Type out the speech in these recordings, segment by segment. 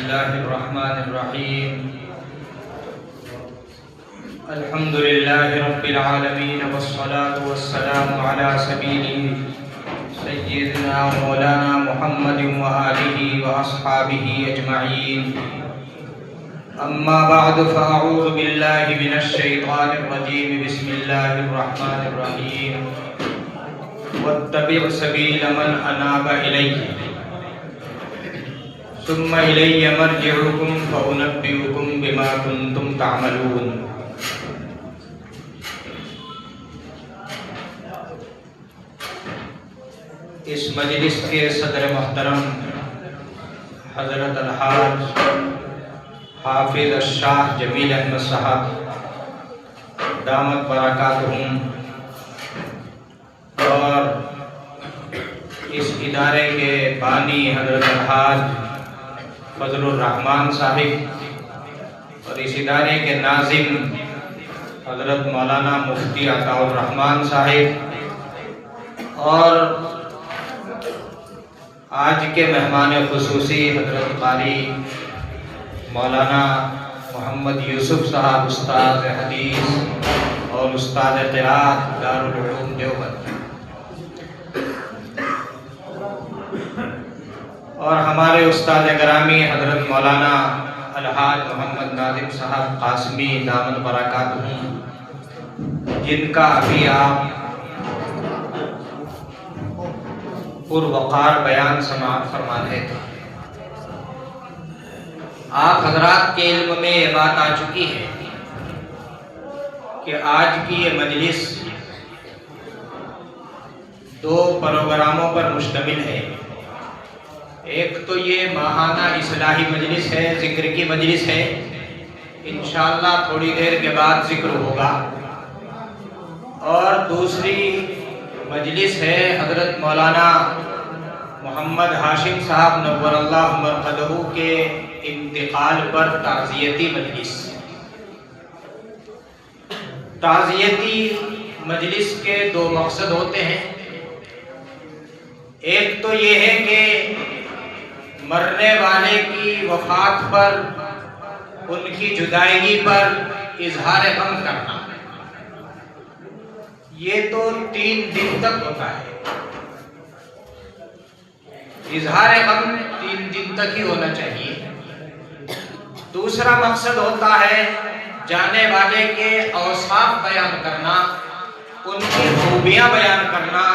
الله الرحمن الرحيم الحمد لله رب العالمين والصلاة والسلام على سبيله سيدنا مولانا محمد وآله وأصحابه أجمعين أما بعد فأعوذ بالله من الشيطان الرجيم بسم الله الرحمن الرحيم واتبع سبيل من أناب إلي ثم إلي مرجعكم فأنبئكم بما كنتم تعملون. اس مجلس کے صدر محترم حضرت الحاج حافظ الشاہ جمیل احمد صاحب دامت برکاتہم اور اس ادارے کے بانی حضرت الحاج فضل الرحمان صاحب اور اس ادارے کے ناظم حضرت مولانا مفتی عطاء الرحمان صاحب اور آج کے مہمان خصوصی حضرت قاری مولانا محمد یوسف صاحب استاد حدیث اور استاد قرات دارالعلوم دیوبند اور ہمارے استاد گرامی حضرت مولانا الحاج محمد ناظم صاحب قاسمی دامت برکاتہم جن کا ابھی آپ پروقار بیان سماعت فرما رہے تھے. آپ حضرات کے علم میں یہ بات آ چکی ہے کہ آج کی یہ مجلس دو پروگراموں پر مشتمل ہے. ایک تو یہ ماہانہ اصلاحی مجلس ہے، ذکر کی مجلس ہے، انشاءاللہ تھوڑی دیر کے بعد ذکر ہوگا. اور دوسری مجلس ہے حضرت مولانا محمد ہاشم صاحب نور اللہ مرقدہ کے انتقال پر تعزیتی مجلس. تعزیتی مجلس کے دو مقصد ہوتے ہیں. ایک تو یہ ہے کہ مرنے والے کی وفات پر، ان کی جدائیگی پر اظہار غم کرنا. یہ تو 3 دن تک ہوتا ہے. اظہار غم 3 دن تک ہی ہونا چاہیے. دوسرا مقصد ہوتا ہے جانے والے کے اوصاف بیان کرنا، ان کی خوبیاں بیان کرنا،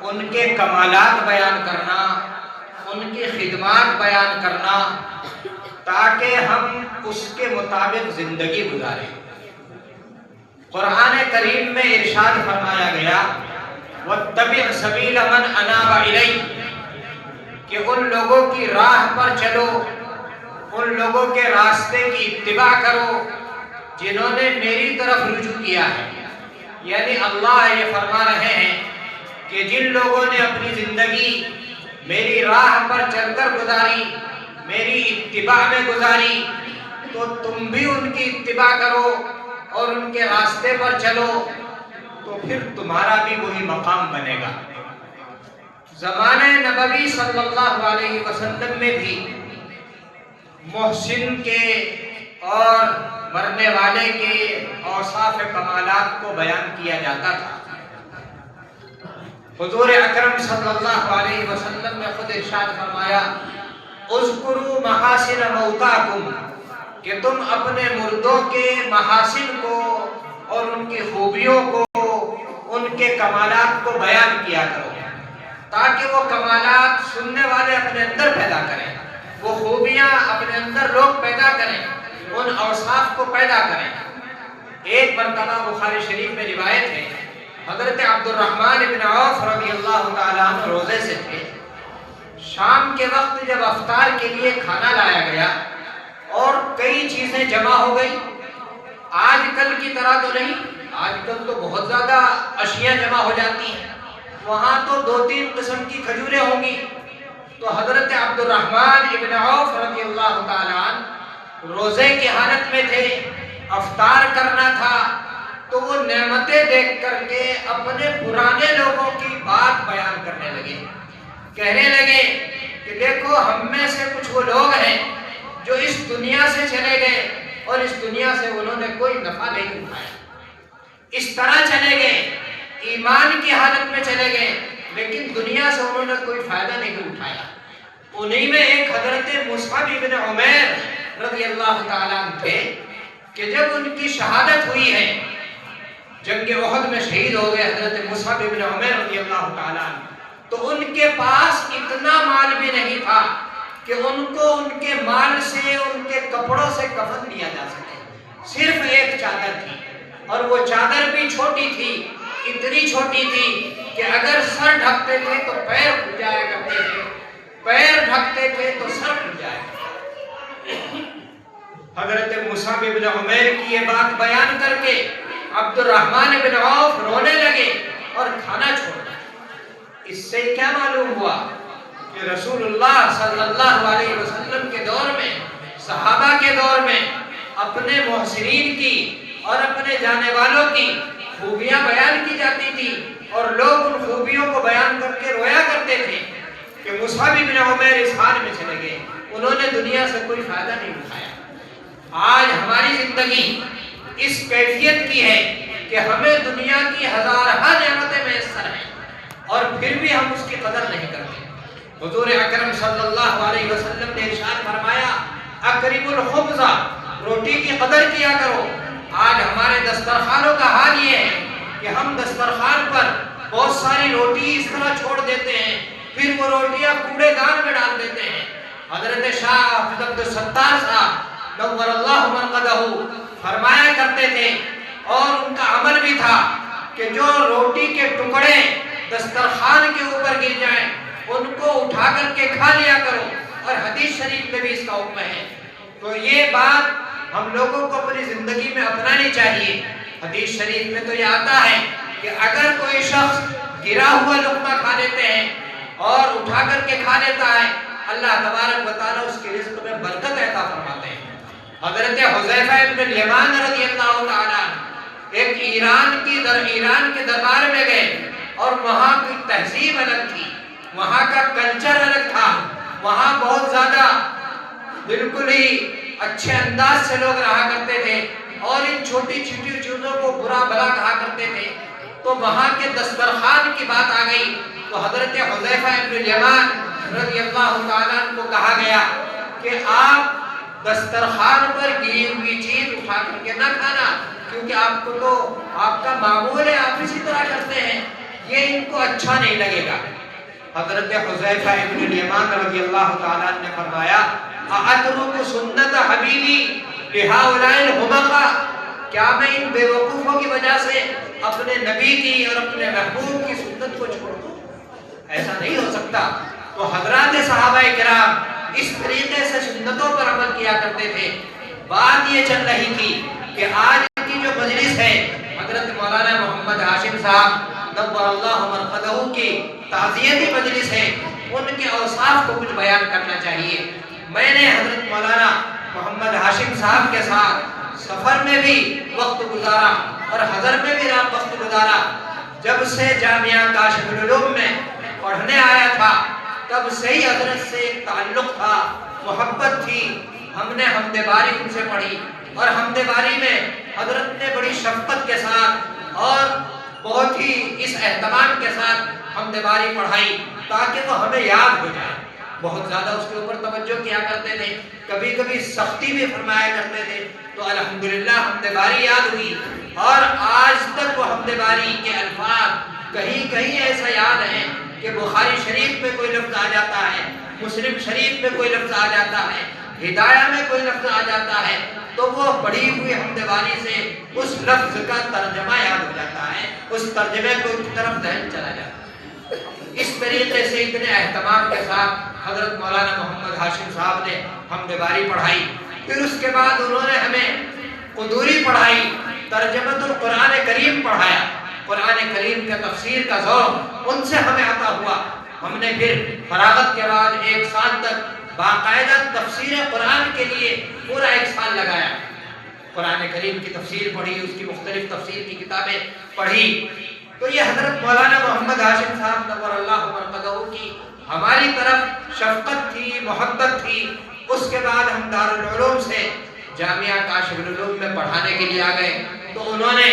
ان کے کمالات بیان کرنا، ان کی خدمات بیان کرنا، تاکہ ہم اس کے مطابق زندگی گزاریں. قرآن کریم میں ارشاد فرمایا گیا وَاتَّبِعْ سَبِيلَ مَنْ أَنَابَ إِلَيَّ کہ ان لوگوں کی راہ پر چلو، ان لوگوں کے راستے کی اتباع کرو جنہوں نے میری طرف رجوع کیا ہے. یعنی اللہ یہ فرما رہے ہیں کہ جن لوگوں نے اپنی زندگی میری راہ پر چل کر گزاری، میری اتباع میں گزاری، تو تم بھی ان کی اتباع کرو اور ان کے راستے پر چلو، تو پھر تمہارا بھی وہی مقام بنے گا. زمانہ نبوی صلی اللہ علیہ وسلم میں بھی محسن کے اور مرنے والے کے اوصاف کمالات کو بیان کیا جاتا تھا. حضور اکرم صلی اللہ علیہ وسلم نے خود ارشاد فرمایا اذکروا محاسن موتاکم کہ تم اپنے مردوں کے محاسن کو اور ان کی خوبیوں کو، ان کے کمالات کو بیان کیا کرو، تاکہ وہ کمالات سننے والے اپنے اندر پیدا کریں، وہ خوبیاں اپنے اندر لوگ پیدا کریں، ان اوصاف کو پیدا کریں. ایک مرتبہ بخاری شریف میں روایت ہے حضرت عبد الرحمن بن عوف رضی اللہ تعالیٰ عنہ روزے سے تھے. شام کے وقت جب افطار کے لیے کھانا لایا گیا اور کئی چیزیں جمع ہو گئی، آج کل کی طرح تو نہیں، آج کل تو بہت زیادہ اشیاء جمع ہو جاتی ہیں، وہاں تو 2-3 قسم کی کھجوریں ہوں گی. تو حضرت عبد الرحمن ابن عوف رضی اللہ تعالیٰ عنہ روزے کی حالت میں تھے، افطار کرنا تھا، تو وہ نعمتیں دیکھ کر کے اپنے پرانے لوگوں کی بات بیان کرنے لگے. کہنے لگے کہ دیکھو ہم میں سے کچھ وہ لوگ ہیں جو اس دنیا سے چلے گئے اور اس دنیا سے انہوں نے کوئی نفع نہیں اٹھایا، اس طرح چلے گئے، ایمان کی حالت میں چلے گئے لیکن دنیا سے انہوں نے کوئی فائدہ نہیں اٹھایا۔ انہی میں ایک حضرت مصعب بن عمیر رضی اللہ تعالیٰ عنہ تھے کہ جب ان کی شہادت ہوئی ہے، جنگ احد میں شہید ہو گئے حضرت مصعب بن عمیر رضی اللہ تعالیٰ عنہ، تو ان کے پاس اتنا مال بھی نہیں تھا کہ ان کو ان کے مال سے، ان کے کپڑوں سے کفن دیا جا سکے۔ صرف ایک چادر تھی اور وہ چادر بھی چھوٹی تھی، اتنی چھوٹی تھی کہ اگر سر ڈھکتے تھے تو پیر کھل جایا کرتے تھے، پیر ڈھکتے تھے تو سر کھل جایا کرتے تھے۔ حضرت مصعب بن عمیر کی یہ بات بیان کر کے عبد الرحمن بن عوف رونے لگے اور کھانا چھوڑ دیا۔ اس سے کیا معلوم ہوا کہ رسول اللہ صلی اللہ علیہ وسلم کے دور میں، صحابہ کے دور میں اپنے محسنین کی اور اپنے جانے والوں کی خوبیاں بیان کی جاتی تھی اور لوگ ان خوبیوں کو بیان کر کے رویا کرتے تھے کہ مصعب بن عمیر اس حال میں چلے گئے، انہوں نے دنیا سے کوئی فائدہ نہیں اٹھایا۔ آج ہماری زندگی اس کیفیت کی ہے کہ ہمیں دنیا کی ہزارہ نعمتیں میسر ہیں اور پھر بھی ہم اس کی قدر نہیں کرتے۔ حضور اکرم صلی اللہ علیہ وسلم نے ارشاد فرمایا اکرموا الخبز، روٹی کی قدر کیا کرو۔ آج ہمارے دسترخوانوں کا حال یہ ہے کہ ہم دسترخوان پر بہت ساری روٹی اس طرح چھوڑ دیتے ہیں، پھر وہ روٹیاں کوڑے دان میں ڈال دیتے ہیں۔ حضرت شاہ حافظ عبد الستار صاحب نور اللہ مرقدہ فرمایا کرتے تھے اور ان کا عمل بھی تھا کہ جو روٹی کے ٹکڑے دسترخوان کے اوپر گر جائیں ان کو اٹھا کر کے کھا لیا کرو، اور حدیث شریف میں بھی اس کا حکم ہے۔ تو یہ بات ہم لوگوں کو اپنی زندگی میں اپنانی چاہیے۔ حدیث شریف میں تو یہ آتا ہے کہ اگر کوئی شخص گرا ہوا لقمہ کھا لیتے ہیں اور اٹھا کر کے کھا لیتا ہے، اللہ تبارک و تعالیٰ اس کے رزق میں برکت عطا فرماتے ہیں۔ حضرت حذیفہ ابن الیمان رضی اللہ تعالیٰ ایک ایران کے دربار میں گئے اور وہاں کی تہذیب الگ تھی، وہاں کا کلچر الگ تھا، وہاں بہت زیادہ بالکل ہی اچھے انداز سے لوگ رہا کرتے تھے اور ان چھوٹی چھوٹی چیزوں کو برا بھلا کہا کرتے تھے۔ تو وہاں کے دسترخوان کی بات آ گئی تو حضرت حذیفہ ابن الیمان رضی اللہ تعالیٰ عنہ کو کہا گیا کہ آپ دسترخوان پر گری ہوئی چیز اٹھا کر کے نہ کھانا، کیونکہ آپ کو تو آپ کا معمول ہے، آپ اسی طرح کرتے ہیں، یہ ان کو اچھا نہیں لگے گا۔ حضرت حذیفہ ابن الیمان رضی اللہ تعالیٰ نے فرمایا اَأَتْرُكُ سُنَّتَ حَبِيبِي لِهَؤُلَاءِ الْحُمَقَاءِ، کیا میں ان بے وقوفوں کی وجہ سے اپنے نبی کی اور اپنے محبوب کی سنت کو چھوڑ دوں؟ ایسا نہیں ہو سکتا۔ تو حضرات صحابہ کرام اس طریقے سے سنتوں پر عمل کیا کرتے تھے۔ بات یہ چل رہی تھی کہ آج کی جو مجلس ہے حضرت مولانا محمد ہاشم صاحب نور اللہ مرقدہ کی تعزیتی مجلس ہے، ان کے اوصاف کو کچھ بیان کرنا چاہیے۔ میں نے حضرت مولانا محمد ہاشم صاحب کے ساتھ سفر میں بھی وقت گزارا اور حضر میں بھی وقت گزارا۔ جب سے جامعہ کاشف العلوم میں پڑھنے آیا تھا تب سے ہی حضرت سے ایک تعلق تھا، محبت تھی۔ ہم نے حمد باری ان سے پڑھی اور حمد باری میں حضرت نے بڑی شفقت کے ساتھ اور بہت ہی اس اہتمام کے ساتھ حمد باری پڑھائی تاکہ وہ ہمیں یاد ہو جائے۔ بہت زیادہ اس کے اوپر توجہ کیا کرتے تھے، کبھی کبھی سختی بھی فرمایا کرتے تھے، تو الحمدللہ حمد باری یاد ہوئی اور آج تک وہ حمد باری کے الفاظ کہیں کہیں ایسا یاد ہے کہ بخاری شریف میں کوئی لفظ آ جاتا ہے، مسلم شریف میں کوئی لفظ آ جاتا ہے، ہدایہ میں کوئی لفظ آ جاتا ہے، تو وہ پڑھی ہوئی حمد باری سے اس لفظ کا ترجمہ یاد ہو جاتا ہے، اس ترجمے کو کی طرف ذہن چلا جاتا ہے۔ اس طریقے سے اتنے اہتمام کے ساتھ حضرت مولانا محمد ہاشم صاحب نے حمد باری پڑھائی۔ پھر اس کے بعد انہوں نے ہمیں قدوری پڑھائی، ترجمۃ القرآن کریم پڑھایا، قرآن کریم کے تفسیر کا ذوق ان سے ہمیں عطا ہوا۔ ہم نے پھر فراغت کے بعد 1 سال تک باقاعدہ تفسیر قرآن کے لیے پورا 1 سال لگایا۔ قرآن کریم کی تفسیر پڑھی، اس کی مختلف تفسیر کی کتابیں پڑھی۔ تو یہ حضرت مولانا محمد ہاشم صاحب نور اللہ مرقدہ کی ہماری طرف شفقت تھی، محبت تھی اس کے بعد ہم دارالعلوم سے جامعہ کاشف العلوم میں پڑھانے کے لیے آ گئے، تو انہوں نے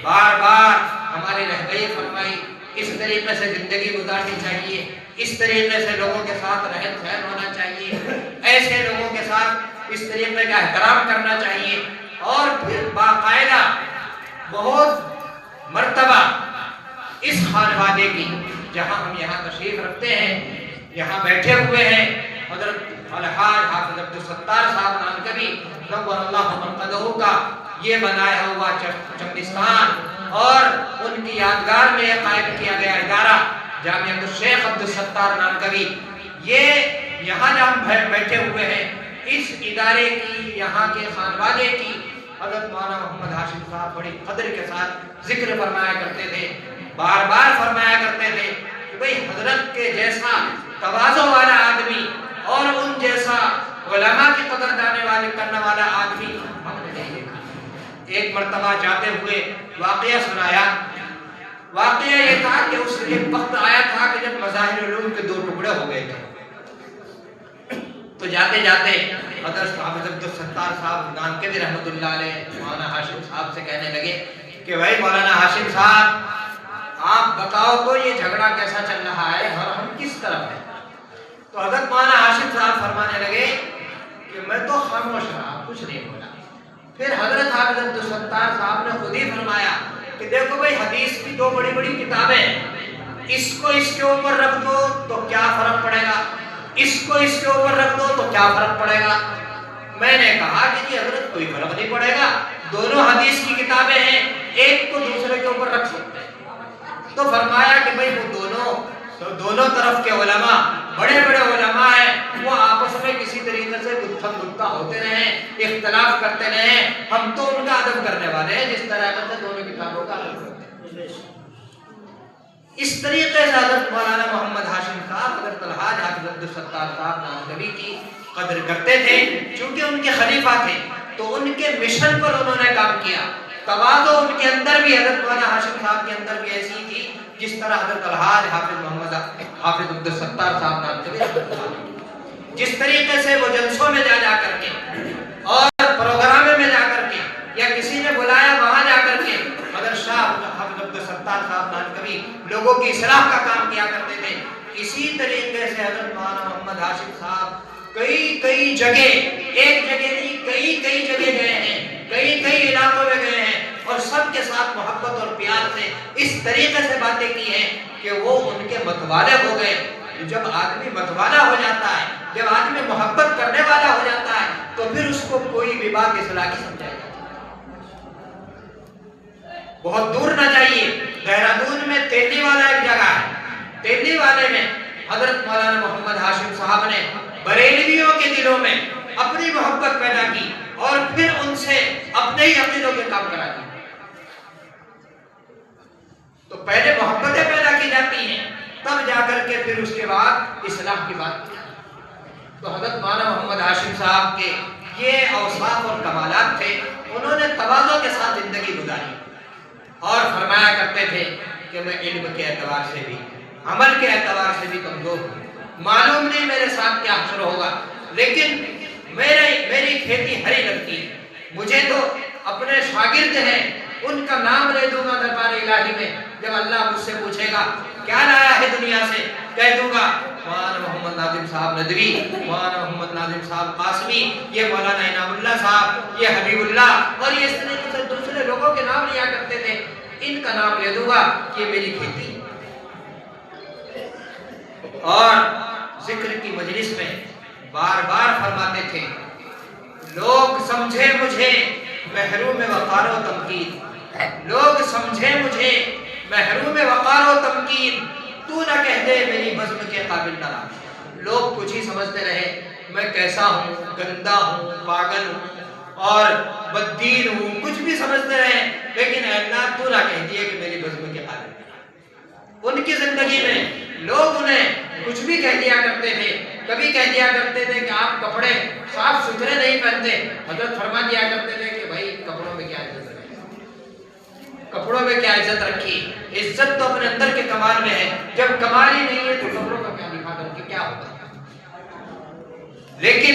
بار بار ہماری رہنمائی فرمائی، اس طریقے سے زندگی گزارنی چاہیے، اس طریقے سے لوگوں کے ساتھ رہن سہن ہونا چاہیے، ایسے لوگوں کے ساتھ اس طریقے کا احترام کرنا چاہیے۔ اور پھر باقاعدہ بہت مرتبہ اس خانوادے کی، جہاں ہم یہاں تشریف رکھتے ہیں، یہاں بیٹھے ہوئے ہیں، حضرت الحاج حافظ عبدالستار صاحب نانکوی نور اللہ مرقدہ کا یہ بنایا ہوا چمنستان اور ان کی یادگار میں قائم کیا گیا ادارہ جامعہ الشیخ عبدالستار نانکوی، یہ یہاں جہاں ہم بیٹھے ہوئے ہیں، اس ادارے کی، یہاں کے خانوادے کی حضرت مولانا محمد ہاشم صاحب بڑی قدر کے ساتھ ذکر فرمایا کرتے تھے، بار بار فرمایا کرتے تھے کہ بھئی حضرت کے جیسا تواضع والا آدمی اور ان جیسا علماء کی قدر کرنے والا آدمی ہم نے نہیں دیکھا۔ ایک مرتبہ جاتے ہوئے واقعہ سنایا، واقعہ یہ تھا کہ اس ایک وقت آیا تھا کہ جب مظاہر علوم کے 2 ٹکڑے ہو گئے تھے، تو جاتے جاتے حضرت حافظ عبدالستار صاحب نانکوی رحمۃ اللہ علیہ مولانا ہاشم صاحب سے کہنے لگے کہ بھائی مولانا ہاشم صاحب آپ بتاؤ تو یہ جھگڑا کیسا چل رہا ہے اور ہم کس طرف ہیں؟ تو حضرت مولانا ہاشم صاحب فرمانے لگے کہ میں تو خاموش رہا، کچھ نہیں بولا۔ پھر حضرت حافظ عبدالستار صاحب نے خود ہی فرمایا کہ دیکھو بھائی حدیث کی 2 بڑی بڑی کتابیں ہیں، اس کو اس کے اوپر رکھ دو تو کیا فرق پڑے گا، اس کو اس کے اوپر رکھ دو تو کیا فرق پڑے گا؟ میں نے کہا کہ جی حضرت کوئی فرق نہیں پڑے گا، دونوں حدیث کی کتابیں ہیں، ایک کو دوسرے کے اوپر رکھ سکتے ہیں۔ تو فرمایا کہ بھئی وہ دونوں طرف کے علماء بڑے بڑے علماء ہیں، وہ آپس میں کسی طریقے سے گفتگو گفتہ ہوتے رہیں، اختلاف کرتے رہیں، ہم تو ان کا ادب کرنے والے ہیں جس طرح سے دونوں کتابوں کا ادب کرتے ہیں۔ اس طریقے سے حضرت مولانا محمد ہاشم صاحب حضرت الحاج حافظ عبدالستار صاحب نانکوی کی قدر کرتے تھے، چونکہ ان کے خلیفہ تھے تو ان کے مشن پر انہوں نے کام کیا۔ تواضع ان کے اندر بھی، حضرت مولانا ہاشم صاحب کے اندر بھی ایسی تھی جس طرح حضرت الحاج حافظ عبدالستار صاحب نانکوی جس طریقے سے وہ جلسوں میں جا کر کے اور پروگراموں میں جا کر کے یا کسی نے بلایا وہاں جا کر کے حضرت شاہ حافظ عبدالستار صاحب نانکوی لوگوں کی اصلاح کا کام کیا کرتے تھے، اسی طریقے سے حضرت مولانا محمد ہاشم صاحب کئی جگہ، ایک جگہ نہیں کئی جگہ گئے ہیں، کئی علاقوں میں گئے ہیں اور سب کے ساتھ محبت اور پیار سے اس طریقے سے باتیں کی ہیں کہ وہ ان کے متوالے ہو گئے۔ جب آدمی متوالا ہو جاتا ہے، جب آدمی محبت کرنے والا ہو جاتا ہے تو پھر اس کو کوئی بھی بات اصلاحی سمجھائے گا۔ بہت دور نہ جائیے، دہرادون میں تیلی والا ایک جگہ ہے، تیلی والے میں حضرت مولانا محمد ہاشم صاحب نے بریلویوں کے دلوں میں اپنی محبت پیدا کی اور پھر ان سے اپنے ہی عقیدوں کے کام کرا دی۔ تو پہلے محبتیں پیدا کی جاتی ہیں، تب جا کر کے پھر اس کے بعد اصلاح کی بات کی۔ تو حضرت مولانا محمد ہاشم صاحب کے یہ اوصاف اور کمالات تھے، انہوں نے تواضع کے ساتھ زندگی گزاری اور فرمایا کرتے تھے کہ میں علم کے اعتبار سے بھی، عمل کے اعتبار سے بھی کمزور ہوں، معلوم نہیں میرے ساتھ کیا حشر ہوگا، لیکن میری کھیتی ہری لگتی ہے، مجھے تو اپنے شاگرد ہیں ان کا نام لے دوں گا دربار الہی میں، جب اللہ مجھ سے پوچھے گا کیا لایا ہے دنیا سے، کہہ دوں گا مولانا محمد ناظم صاحب ندوی، مولانا محمد ناظم صاحب قاسمی، یہ مولانا انعام اللہ صاحب، یہ حبیب اللہ، اور یہ اس طریقے سے دوسرے لوگوں کے نام لیا کرتے تھے، ان کا نام لے دوں گا کہ میری کھیتی۔ اور ذکر کی مجلس میں بار بار فرماتے تھے لوگ سمجھے مجھے محروم وقار و تمکین، لوگ سمجھے مجھے محروم وقار و تمکین، تو نہ کہہ دے میری بزم کے قابل نہ رہا۔ لوگ کچھ ہی سمجھتے رہے میں کیسا ہوں، گندا ہوں، پاگل ہوں اور بددین ہوں، کچھ بھی سمجھتے رہے، لیکن اے اللہ تو نہ کہہ دیے کہ میری بزم کے قابل نہ رہا۔ ان کی زندگی میں لوگ انہیں کچھ بھی کہہ دیا کرتے تھے، کبھی کہہ دیا کرتے تھے کہ آپ کپڑے صاف ستھرے نہیں پہنتے، حضرت فرما دیا کرتے تھے کہ بھائی کپڑوں میں کیا عزت رکھی، کپڑوں میں کیا عزت رکھی، عزت تو اپنے اندر کے کمال میں ہے، جب کمال ہی نہیں ہے تو کپڑوں کا کیا دکھا کر کے کیا ہوگا۔ لیکن